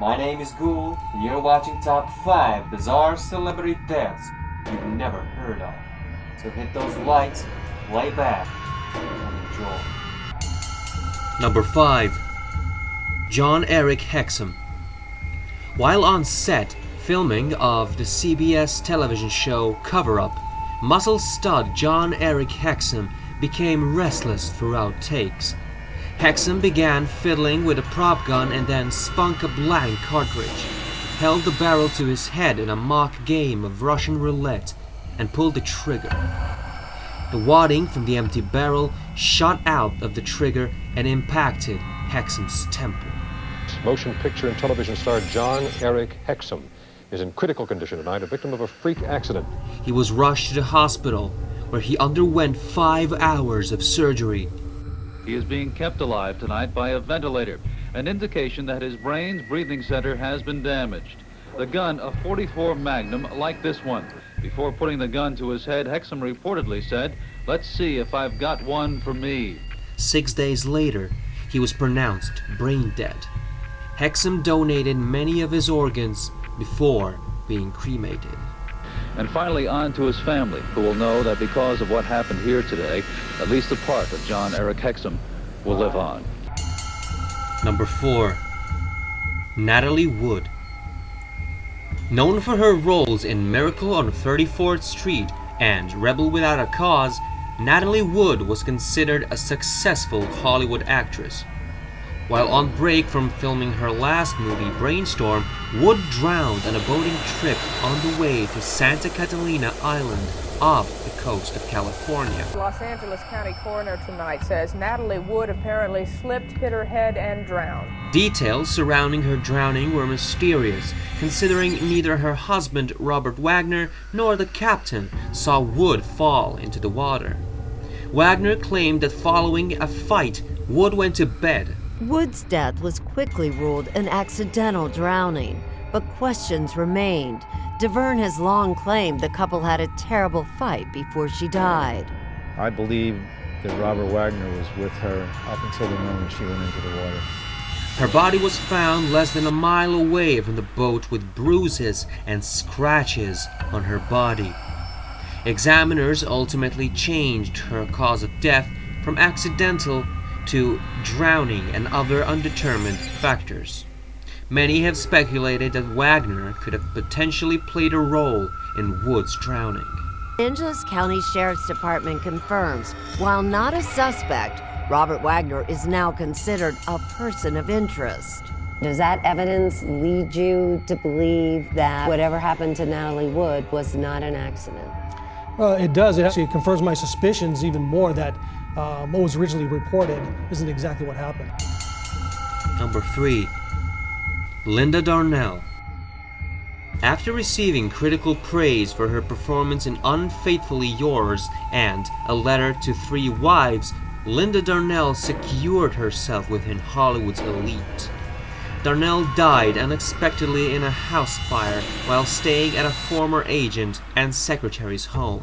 My name is Ghoul, and you're watching Top 5 Bizarre Celebrity Deaths you've never heard of. So hit those likes, lay back, and enjoy. Number 5. Jon Erik Hexum. While on set filming of the CBS television show Cover Up, muscle stud Jon Erik Hexum became restless throughout takes. Hexum began fiddling with a prop gun and then spunk a blank cartridge, held the barrel to his head in a mock game of Russian roulette, and pulled the trigger. The wadding from the empty barrel shot out of the trigger and impacted Hexum's temple. Motion picture and television star Jon Erik Hexum is in critical condition tonight, a victim of a freak accident. He was rushed to the hospital, where he underwent 5 hours of surgery. He is being kept alive tonight by a ventilator, an indication that his brain's breathing center has been damaged. The gun, a .44 Magnum like this one. Before putting the gun to his head, Hexum reportedly said, "Let's see if I've got one for me." 6 days later, he was pronounced brain dead. Hexum donated many of his organs before being cremated. And finally, on to his family, who will know that because of what happened here today, at least a part of Jon Erik Hexum will live on. Number 4. Natalie Woods. Known for her roles in Miracle on 34th Street and Rebel Without a Cause, Natalie Woods was considered a successful Hollywood actress. While on break from filming her last movie, Brainstorm, Wood drowned on a boating trip on the way to Santa Catalina Island off the coast of California. Los Angeles County coroner tonight says Natalie Wood apparently slipped, hit her head, and drowned. Details surrounding her drowning were mysterious, considering neither her husband, Robert Wagner, nor the captain saw Wood fall into the water. Wagner claimed that following a fight, Wood went to bed. Wood's death was quickly ruled an accidental drowning, but questions remained. DeVerne has long claimed the couple had a terrible fight before she died. I believe that Robert Wagner was with her up until the moment she went into the water. Her body was found less than a mile away from the boat with bruises and scratches on her body. Examiners ultimately changed her cause of death from accidental to drowning and other undetermined factors. Many have speculated that Wagner could have potentially played a role in Wood's drowning. Los Angeles County Sheriff's Department confirms, while not a suspect, Robert Wagner is now considered a person of interest. Does that evidence lead you to believe that whatever happened to Natalie Wood was not an accident? Well, it does. It actually confirms my suspicions even more that what was originally reported isn't exactly what happened. Number 3. Linda Darnell. After receiving critical praise for her performance in Unfaithfully Yours and A Letter to Three Wives, Linda Darnell secured herself within Hollywood's elite. Darnell died unexpectedly in a house fire while staying at a former agent and secretary's home.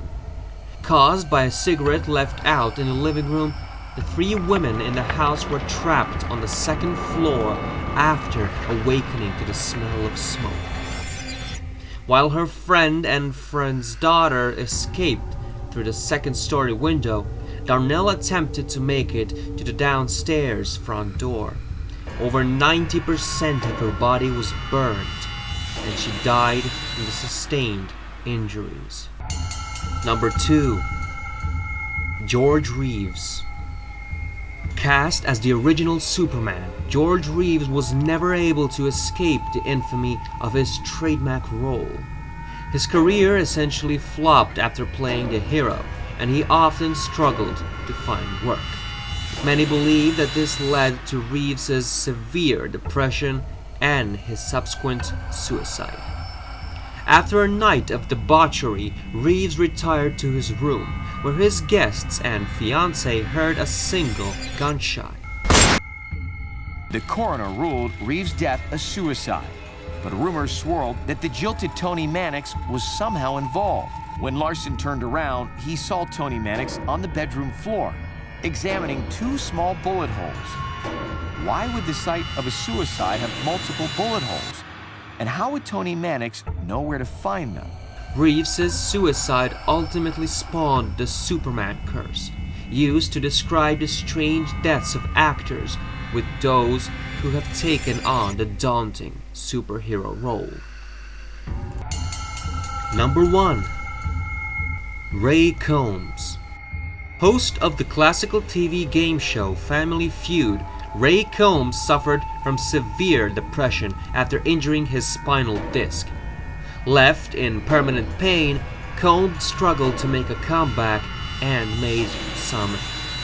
Caused by a cigarette left out in the living room, the 3 women in the house were trapped on the 2nd floor after awakening to the smell of smoke. While her friend and friend's daughter escaped through the 2nd-story window, Darnell attempted to make it to the downstairs front door. Over 90% of her body was burned, and she died from the sustained injuries. Number 2. George Reeves. Cast as the original Superman, George Reeves was never able to escape the infamy of his trademark role. His career essentially flopped after playing the hero, and he often struggled to find work. Many believe that this led to Reeves's severe depression and his subsequent suicide. After a night of debauchery, Reeves retired to his room, where his guests and fiancée heard a single gunshot. The coroner ruled Reeves' death a suicide, but rumors swirled that the jilted Tony Mannix was somehow involved. When Larson turned around, he saw Tony Mannix on the bedroom floor, examining 2 small bullet holes. Why would the site of a suicide have multiple bullet holes? And how would Tony Mannix know where to find them? Reeves's suicide ultimately spawned the Superman curse, used to describe the strange deaths of actors with those who have taken on the daunting superhero role. Number 1. Ray Combs. Host of the classical TV game show Family Feud, Ray Combs suffered from severe depression after injuring his spinal disc. Left in permanent pain, Combs struggled to make a comeback and made some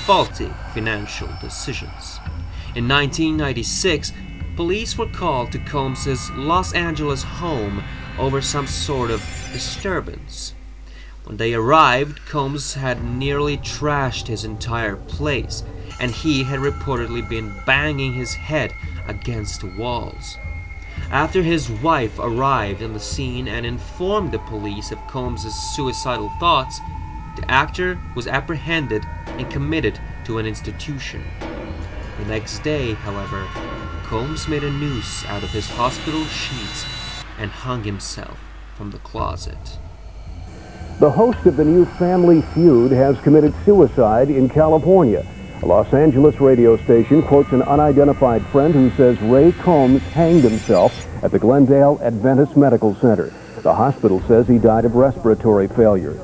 faulty financial decisions. In 1996, police were called to Combs' Los Angeles home over some sort of disturbance. When they arrived, Combs had nearly trashed his entire place, and he had reportedly been banging his head against walls. After his wife arrived on the scene and informed the police of Combs' suicidal thoughts, the actor was apprehended and committed to an institution. The next day, however, Combs made a noose out of his hospital sheets and hung himself from the closet. The host of the new Family Feud has committed suicide in California. A Los Angeles radio station quotes an unidentified friend who says Ray Combs hanged himself at the Glendale Adventist Medical Center. The hospital says he died of respiratory failure.